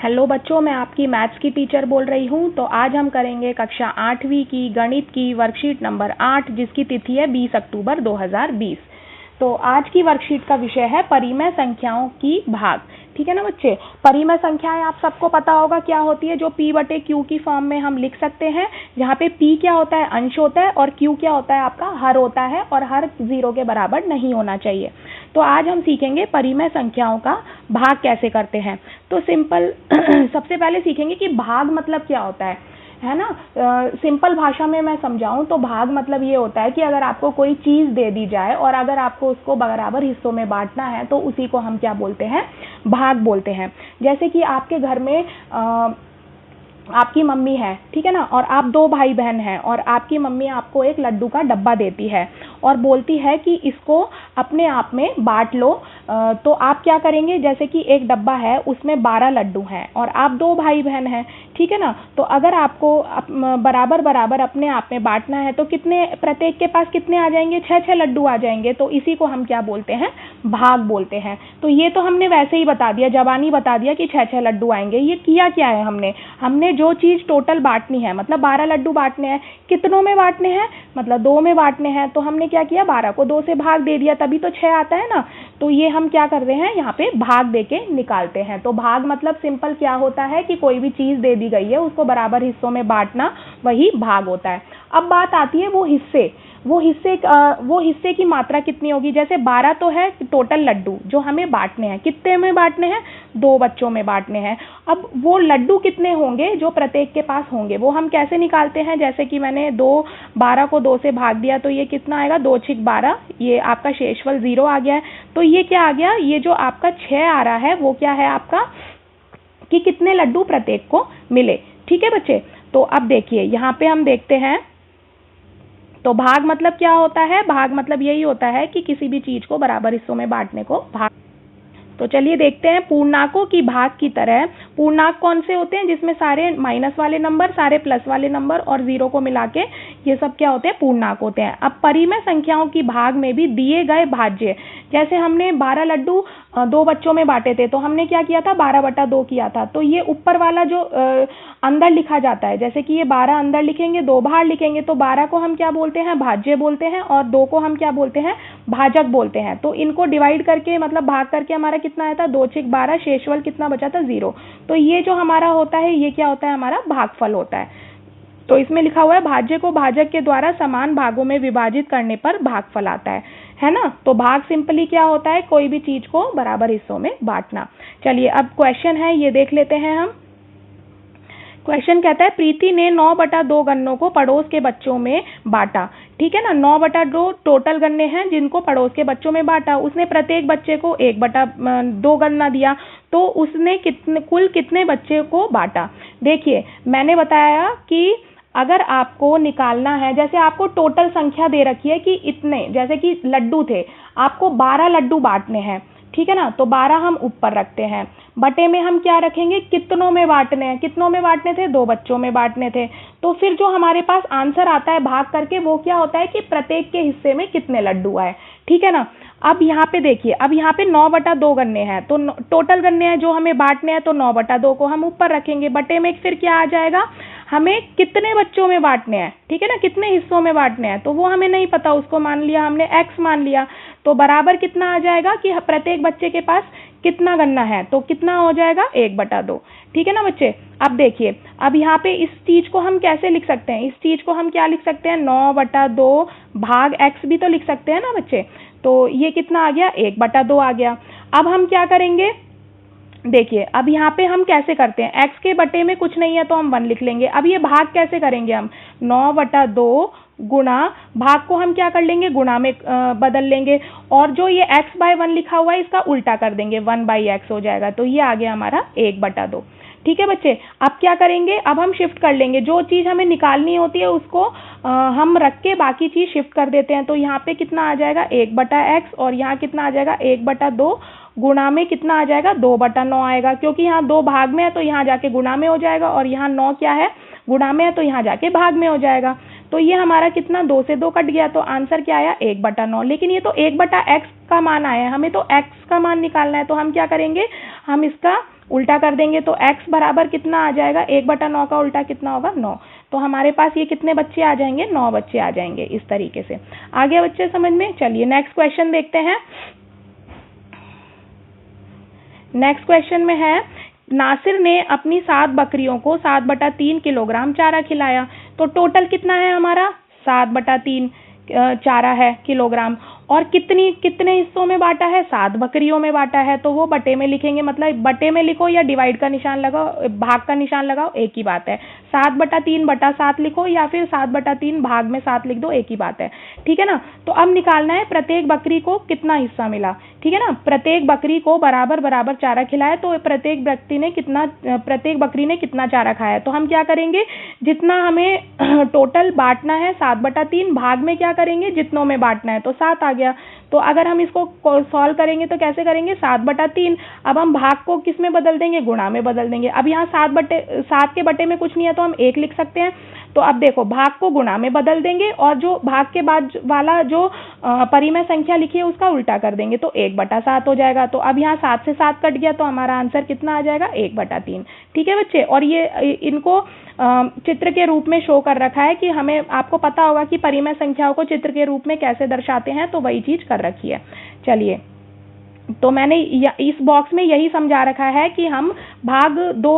Hello बच्चों, मैं आपकी मैथ्स की टीचर बोल रही हूँ। तो आज हम करेंगे कक्षा 8वीं की गणित की वर्कशीट नंबर 8, जिसकी तिथि है 20 अक्टूबर 2020। तो आज की वर्कशीट का विषय है परिमेय संख्याओं की भाग। ठीक है ना बच्चे। परिमेय संख्याएं आप सबको पता होगा क्या होती है, जो P/Q की फॉर्म में हम लिख सकते हैं, जहाँ पे P क्या होता है, अंश होता है, और Q क्या होता है, आपका हर होता है, और हर 0 के बराबर नहीं होना चाहिए। तो आज हम सीखेंगे परिमेय संख्याओं का भाग कैसे करते हैं। तो सिंपल सबसे पहले सीखेंगे कि भाग मतलब क्या होता है ना। सिंपल भाषा में मैं समझाऊं तो भाग मतलब ये होता है कि अगर आपको कोई चीज़ दे दी जाए और अगर आपको उसको बराबर हिस्सों में बांटना है तो उसी को हम क्या बोलते हैं, भाग बोलते हैं। जैसे कि आपके घर में आपकी मम्मी है, ठीक है ना, और आप 2 भाई बहन हैं, और आपकी मम्मी आपको एक लड्डू का डब्बा देती है और बोलती है कि इसको अपने आप में बांट लो। तो आप क्या करेंगे, जैसे कि एक डब्बा है उसमें 12 लड्डू हैं और आप 2 भाई बहन हैं, ठीक है ना। तो अगर आपको बराबर बराबर अपने आप में बांटना है तो कितने, प्रत्येक के पास कितने आ जाएंगे, 6 लड्डू आ जाएंगे। तो इसी को हम क्या बोलते हैं, भाग बोलते हैं। तो ये तो हमने वैसे ही बता दिया, जबानी बता दिया कि 6 लड्डू आएंगे। ये किया क्या है, हमने जो चीज़ टोटल बांटनी है, मतलब 12 लड्डू बांटने हैं, कितनों में बांटने हैं, मतलब 2 में बांटने हैं। तो हमने क्या किया, 12 को 2 से भाग दे दिया, तभी तो 6 आता है ना। तो ये हम क्या कर रहे हैं, यहाँ पे भाग दे के निकालते हैं। तो भाग मतलब सिंपल क्या होता है कि कोई भी चीज़ दे दी गई है उसको बराबर हिस्सों में बांटना, वही भाग होता है। अब बात आती है वो हिस्से की मात्रा कितनी होगी। जैसे 12 तो है टोटल लड्डू जो हमें बांटने हैं, कितने में बांटने हैं, 2 बच्चों में बांटने हैं। अब वो लड्डू कितने होंगे जो प्रत्येक के पास होंगे, वो हम कैसे निकालते हैं। जैसे कि मैंने 12 को 2 से भाग दिया, तो ये कितना आएगा, 2 छिक 12, ये आपका शेषफल 0 आ गया है। तो ये क्या आ गया, ये जो आपका 6 आ रहा है वो क्या है आपका, कि कितने लड्डू प्रत्येक को मिले। ठीक है बच्चे। तो अब देखिए यहाँ पे हम देखते हैं, तो भाग मतलब क्या होता है, भाग मतलब यही होता है कि किसी भी चीज को बराबर हिस्सों में बांटने को भाग। तो चलिए देखते हैं पूर्णांकों की भाग की तरह। पूर्णांक कौन से होते हैं, जिसमें सारे माइनस वाले नंबर, सारे प्लस वाले नंबर और 0 को मिला के ये सब क्या होते हैं, पूर्णांक होते हैं। अब परिमेय संख्याओं की भाग में भी दिए गए भाज्य, जैसे हमने 12 लड्डू 2 बच्चों में बांटे थे, तो हमने क्या किया था, 12/2 किया था। तो ये ऊपर वाला जो अंदर लिखा जाता है, जैसे कि ये 12 अंदर लिखेंगे, 2 बाहर लिखेंगे, तो 12 को हम क्या बोलते हैं, भाज्य बोलते हैं, और 2 को हम क्या बोलते हैं, भाजक बोलते हैं। तो इनको डिवाइड करके, मतलब भाग करके हमारा कितना आया था, 2 छिक 12, शेषफल कितना बचा था, 0। तो ये जो हमारा होता है, ये क्या होता है, हमारा भागफल होता है। तो इसमें लिखा हुआ है, भाज्य को भाजक के द्वारा समान भागों में विभाजित करने पर भागफल आता है ना। तो भाग सिंपली क्या होता है, कोई भी चीज को बराबर हिस्सों में बांटना। चलिए अब क्वेश्चन है, ये देख लेते हैं हम। क्वेश्चन कहता है, प्रीति ने 9/2 गन्नों को पड़ोस के बच्चों में बांटा। ठीक है ना, 9/2 टोटल गन्ने हैं जिनको पड़ोस के बच्चों में बांटा। उसने प्रत्येक बच्चे को 1/2 गन्ना दिया, तो उसने कुल कितने बच्चे को बांटा। देखिए मैंने बताया कि अगर आपको निकालना है, जैसे आपको टोटल संख्या दे रखी है कि इतने, जैसे कि लड्डू थे, आपको 12 लड्डू बांटने हैं, ठीक है ना। तो 12 हम ऊपर रखते हैं, बटे में हम क्या रखेंगे, कितनों में बांटने हैं, कितनों में बांटने थे, 2 बच्चों में बांटने थे। तो फिर जो हमारे पास आंसर आता है भाग करके, वो क्या होता है कि प्रत्येक के हिस्से में कितने लड्डू आए। ठीक है ना। अब यहाँ पे देखिए, अब यहाँ पे 9/2 गन्ने हैं, तो टोटल गन्ने हैं जो हमें बांटने हैं, तो 9/2 को हम ऊपर रखेंगे, बटे में फिर क्या आ जाएगा, हमें कितने बच्चों में बांटने हैं, ठीक है ना, कितने हिस्सों में बांटने हैं, तो वो हमें नहीं पता, उसको मान लिया हमने x मान लिया। तो बराबर कितना आ जाएगा कि प्रत्येक बच्चे के पास कितना गन्ना है, तो कितना हो जाएगा, 1/2। ठीक है ना बच्चे। अब देखिए, अब यहाँ पे इस चीज को हम कैसे लिख सकते हैं, इस चीज को हम क्या लिख सकते हैं, 9/2 भाग x भी तो लिख सकते हैं ना बच्चे। तो ये कितना आ गया, 1/2 आ गया। अब हम क्या करेंगे, देखिए अब यहाँ पे हम कैसे करते हैं, x के बटे में कुछ नहीं है तो हम 1 लिख लेंगे। अब ये भाग कैसे करेंगे हम, 9/2 गुणा, भाग को हम क्या कर लेंगे, गुणा में बदल लेंगे, और जो ये x/1 लिखा हुआ है इसका उल्टा कर देंगे, 1/x हो जाएगा। तो ये आ गया हमारा 1/2। ठीक है बच्चे। अब क्या करेंगे, अब हम शिफ्ट कर लेंगे, जो चीज़ हमें निकालनी होती है उसको हम रख के बाकी चीज़ शिफ्ट कर देते हैं। तो यहाँ पे कितना आ जाएगा, 1/x, और यहाँ कितना आ जाएगा, 1/2, गुणा में कितना आ जाएगा, 2/9 आएगा, क्योंकि यहाँ 2 भाग में है तो यहाँ जाके गुणा में हो जाएगा, और यहाँ 9 क्या है, गुणा में है, तो यहाँ जाके भाग में हो जाएगा। तो ये हमारा कितना, 2 से 2 कट गया, तो आंसर क्या आया, 1/9। लेकिन ये तो 1/x का मान आया है, हमें तो x का मान निकालना है। तो हम क्या करेंगे, हम इसका उल्टा कर देंगे तो x बराबर कितना आ जाएगा, 1/9 का उल्टा कितना होगा, 9। तो हमारे पास ये कितने बच्चे आ जाएंगे, 9 बच्चे आ जाएंगे। इस तरीके से आ गया बच्चे समझ में। चलिए नेक्स्ट क्वेश्चन देखते हैं। नेक्स्ट क्वेश्चन में है, नासिर ने अपनी 7 बकरियों को 7/3 किलोग्राम चारा खिलाया। तो टोटल कितना है हमारा, 7/3 चारा है किलोग्राम, और कितने हिस्सों में बांटा है, 7 बकरियों में बांटा है। तो वो बटे में लिखेंगे, मतलब बटे में लिखो या डिवाइड का निशान लगाओ, भाग का निशान लगाओ, एक ही बात है। 7/3/7 लिखो या फिर 7/3 भाग में 7 लिख दो, एक ही बात है, ठीक है ना। तो अब निकालना है प्रत्येक बकरी को कितना हिस्सा मिला, ठीक है ना। प्रत्येक बकरी को बराबर बराबर चारा खिलाया, तो प्रत्येक बकरी ने कितना चारा खाया। तो हम क्या करेंगे, जितना हमें टोटल बांटना है 7/3, भाग में क्या करेंगे, जितनों में बांटना है, तो 7 आ गया। तो अगर हम इसको सॉल्व करेंगे तो कैसे करेंगे, 7/3। अब हम भाग को किस में बदल देंगे, गुणा में बदल देंगे। अब यहाँ 7 के बटे में कुछ नहीं है तो हम 1 लिख सकते हैं। तो अब देखो, भाग को गुणा में बदल देंगे और जो भाग के बाद वाला जो परिमेय संख्या लिखी है उसका उल्टा कर देंगे, तो 1/7 हो जाएगा। तो अब यहाँ 7 से 7 कट गया, तो हमारा आंसर कितना आ जाएगा, 1/3। ठीक है बच्चे। और ये इनको चित्र के रूप में शो कर रखा है कि हमें, आपको पता होगा कि परिमेय संख्याओं को चित्र के रूप में कैसे दर्शाते हैं, तो वही चीज कर रखी है। चलिए, तो मैंने इस बॉक्स में यही समझा रखा है कि हम भाग 2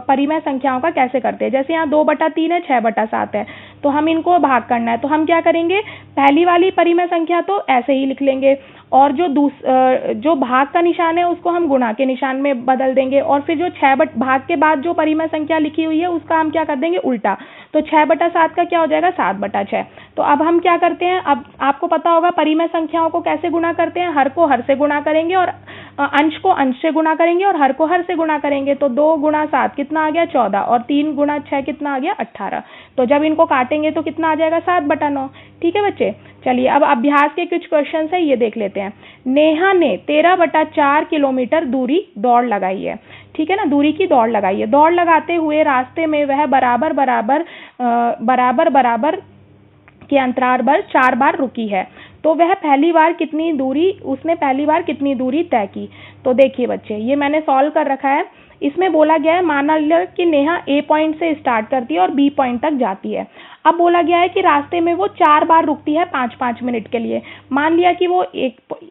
परिमेय संख्याओं का कैसे करते हैं। जैसे यहाँ 2/3 है, 6/7 है, तो हम इनको भाग करना है। तो हम क्या करेंगे, पहली वाली परिमेय संख्या तो ऐसे ही लिख लेंगे, और जो भाग का निशान है उसको हम गुणा के निशान में बदल देंगे, और फिर जो भाग के बाद जो परिमेय संख्या लिखी हुई है उसका हम क्या कर देंगे, उल्टा। तो 6/7 का क्या हो जाएगा, 7/6। तो अब हम क्या करते हैं, अब आपको पता होगा परिमेय संख्याओं को कैसे गुणा करते हैं, हर को हर से गुणा करेंगे और अंश को अंश से गुणा करेंगे और हर को हर से गुणा करेंगे। तो 2 × 7 कितना आ गया, 14, और 3 × 6 कितना आ गया, 18। तो जब इनको काटेंगे तो कितना आ जाएगा, 7/9। ठीक है बच्चे। चलिए, अब अभ्यास के कुछ क्वेश्चन है, ये देख लेते हैं। नेहा ने 13/4 किलोमीटर दूरी दौड़ लगाई है। ठीक है ना, दूरी की दौड़ लगाई है। दौड़ लगाते हुए रास्ते में वह बराबर बराबर के अंतराल पर 4 बार रुकी है। तो वह पहली बार कितनी दूरी तय की। तो देखिए बच्चे, ये मैंने सॉल्व कर रखा है। इसमें बोला गया है, माना लिया कि नेहा ए पॉइंट से स्टार्ट करती है और बी पॉइंट तक जाती है। अब बोला गया है कि रास्ते में वो 4 बार रुकती है 5-5 मिनट के लिए। मान लिया कि वो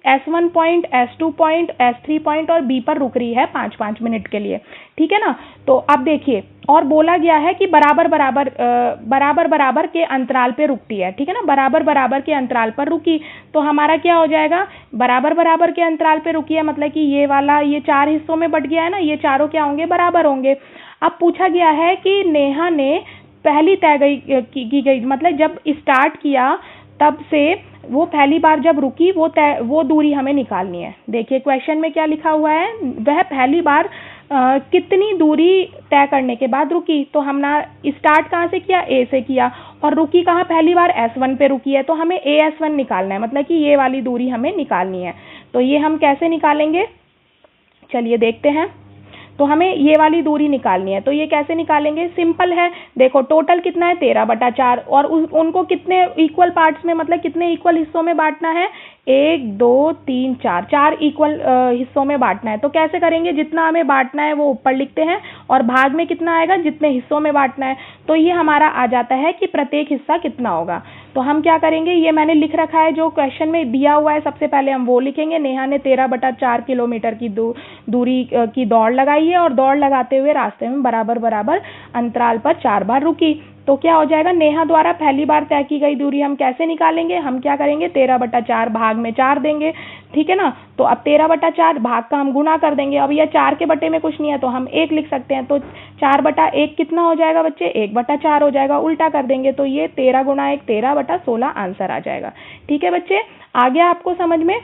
S1 point, S2 point, S3 point और बी पर रुक रही है 5-5 मिनट के लिए। ठीक है ना। तो अब देखिए, और बोला गया है कि बराबर बराबर के अंतराल पे रुकती है। ठीक है ना, बराबर के अंतराल पर रुकी। तो हमारा क्या हो जाएगा, बराबर के अंतराल पे रुकी है, मतलब कि ये वाला, ये 4 हिस्सों में बट गया है ना, ये चारों क्या होंगे, बराबर होंगे। अब पूछा गया है कि नेहा ने पहली की गई, मतलब जब स्टार्ट किया तब से वो पहली बार जब रुकी, वो दूरी हमें निकालनी है। देखिए क्वेश्चन में क्या लिखा हुआ है, वह पहली बार कितनी दूरी तय करने के बाद रुकी। तो हमने स्टार्ट कहाँ से किया, ए से किया, और रुकी कहाँ, पहली बार S1 पे रुकी है। तो हमें AS1 निकालना है, मतलब कि ये वाली दूरी हमें निकालनी है। तो ये हम कैसे निकालेंगे, चलिए देखते हैं। तो हमें ये वाली दूरी निकालनी है। तो ये कैसे निकालेंगे, सिंपल है। देखो टोटल कितना है, 13/4, और उनको कितने इक्वल पार्ट्स में, मतलब कितने इक्वल हिस्सों में बांटना है, 1 2 3 4 इक्वल हिस्सों में बांटना है। तो कैसे करेंगे, जितना हमें बांटना है वो ऊपर लिखते हैं और भाग में कितना आएगा, जितने हिस्सों में बांटना है। तो ये हमारा आ जाता है कि प्रत्येक हिस्सा कितना होगा। तो हम क्या करेंगे, ये मैंने लिख रखा है जो क्वेश्चन में दिया हुआ है, सबसे पहले हम वो लिखेंगे। नेहा ने 13/4 किलोमीटर की दूरी की दौड़ लगाई है और दौड़ लगाते हुए रास्ते में बराबर अंतराल पर 4 बार रुकी। तो क्या हो जाएगा, नेहा द्वारा पहली बार तय की गई दूरी हम कैसे निकालेंगे, हम क्या करेंगे, 13/4 भाग में 4 देंगे। ठीक है ना। तो अब 13/4 भाग का हम गुणा कर देंगे। अब यह 4 के बटे में कुछ नहीं है तो हम 1 लिख सकते हैं। तो 4/1 कितना हो जाएगा बच्चे, 1/4 हो जाएगा। उल्टा कर देंगे तो ये 13 × 1 13/16 आंसर आ जाएगा। ठीक है बच्चे, आ गया आपको समझ में।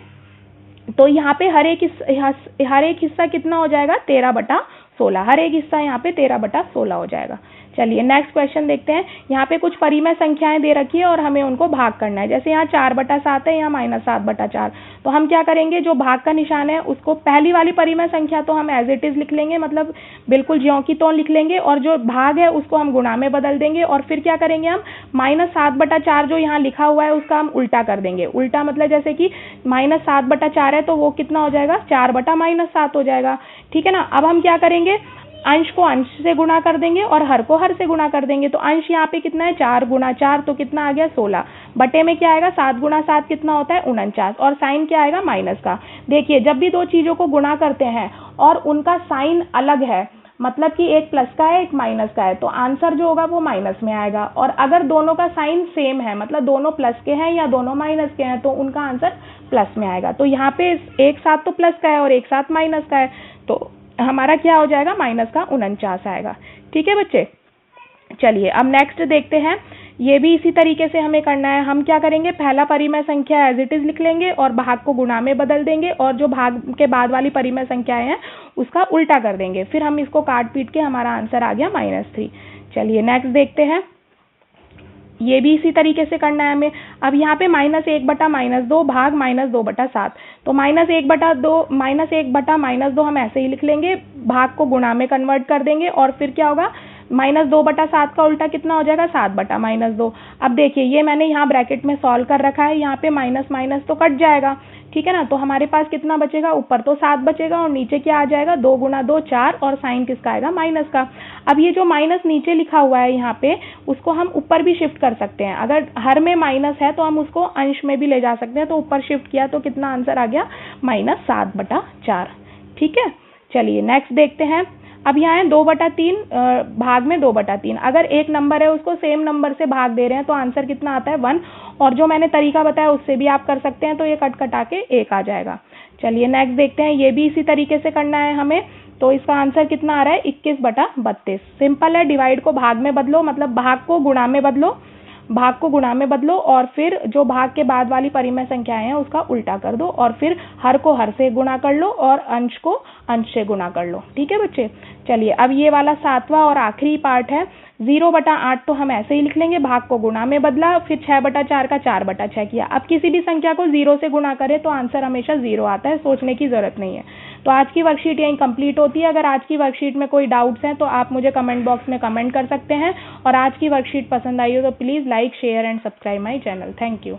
तो यहाँ पे हर एक हिस्सा कितना हो जाएगा, 13/16। हर एक हिस्सा यहाँ पे 13/16 हो जाएगा। चलिए नेक्स्ट क्वेश्चन देखते हैं। यहाँ पे कुछ परिमेय संख्याएं दे रखी है और हमें उनको भाग करना है। जैसे यहाँ 4/7 है, यहाँ -7/4। तो हम क्या करेंगे, जो भाग का निशान है उसको पहली वाली परिमेय संख्या तो हम एज इट इज लिख लेंगे, मतलब बिल्कुल ज्यों की त्यों लिख लेंगे, और जो भाग है उसको हम गुणा में बदल देंगे। और फिर क्या करेंगे, हम -7/4 जो यहाँ लिखा हुआ है उसका हम उल्टा कर देंगे। उल्टा मतलब जैसे कि -7/4 है तो वो कितना हो जाएगा, 4/-7 हो जाएगा। ठीक है ना। अब हम क्या करेंगे, अंश को अंश से गुणा कर देंगे और हर को हर से गुणा कर देंगे। तो अंश यहाँ पे कितना है, 4 × 4, तो कितना आ गया 16। बटे में क्या आएगा, 7 × 7 कितना होता है 49, और साइन क्या आएगा माइनस का। देखिए जब भी दो चीजों को गुणा करते हैं और उनका साइन अलग है, मतलब कि एक प्लस का है एक माइनस का है, तो आंसर जो होगा वो माइनस में आएगा। और अगर दोनों का साइन सेम है, मतलब दोनों प्लस के हैं या दोनों माइनस के हैं, तो उनका आंसर प्लस में आएगा। तो यहाँ पे एक साथ तो प्लस का है और एक साथ माइनस का है, तो हमारा क्या हो जाएगा, माइनस का 49 आएगा। ठीक है बच्चे। चलिए अब नेक्स्ट देखते हैं। ये भी इसी तरीके से हमें करना है। हम क्या करेंगे, पहला परिमेय संख्या एज इट इज लिख लेंगे और भाग को गुणा में बदल देंगे, और जो भाग के बाद वाली परिमेय संख्याएं हैं उसका उल्टा कर देंगे। फिर हम इसको काट पीट के हमारा आंसर आ गया -3। चलिए नेक्स्ट देखते हैं। ये भी इसी तरीके से करना है हमें। अब यहाँ पे -1/-2 भाग -2/7, तो -1/-2 हम ऐसे ही लिख लेंगे, भाग को गुणा में कन्वर्ट कर देंगे, और फिर क्या होगा, -2/7 का उल्टा कितना हो जाएगा, 7/-2। अब देखिए ये मैंने यहाँ ब्रैकेट में सॉल्व कर रखा है, यहाँ पे माइनस माइनस तो कट जाएगा। ठीक है ना। तो हमारे पास कितना बचेगा, ऊपर तो 7 बचेगा और नीचे क्या आ जाएगा, 2 × 2 4, और साइन किसका आएगा, माइनस का। अब ये जो माइनस नीचे लिखा हुआ है यहाँ पे, उसको हम ऊपर भी शिफ्ट कर सकते हैं। अगर हर में माइनस है तो हम उसको अंश में भी ले जा सकते हैं। तो ऊपर शिफ्ट किया तो कितना आंसर आ गया, -7/4। ठीक है। चलिए नेक्स्ट देखते हैं। अब यहाँ है 2/3 भाग में 2/3। अगर एक नंबर है उसको सेम नंबर से भाग दे रहे हैं तो आंसर कितना आता है, 1। और जो मैंने तरीका बताया उससे भी आप कर सकते हैं, तो ये कट कटा के 1 आ जाएगा। चलिए नेक्स्ट देखते हैं। ये भी इसी तरीके से करना है हमें। तो इसका आंसर कितना आ रहा है, 21/32। सिंपल है, डिवाइड को भाग में बदलो, मतलब भाग को गुणा में बदलो, और फिर जो भाग के बाद वाली परिमेय संख्याएं हैं उसका उल्टा कर दो, और फिर हर को हर से गुणा कर लो और अंश को अंश से गुणा कर लो। ठीक है बच्चे। चलिए अब ये वाला 7वां और आखिरी पार्ट है। 0/8 तो हम ऐसे ही लिख लेंगे, भाग को गुणा में बदला, फिर 6/4 का 4/6 किया। अब किसी भी संख्या को 0 से गुणा करें तो आंसर हमेशा 0 आता है, सोचने की जरूरत नहीं है। तो आज की वर्कशीट यहीं कंप्लीट होती है। अगर आज की वर्कशीट में कोई डाउट्स हैं तो आप मुझे कमेंट बॉक्स में कमेंट कर सकते हैं, और आज की वर्कशीट पसंद आई हो तो please like share and subscribe my channel. Thank you.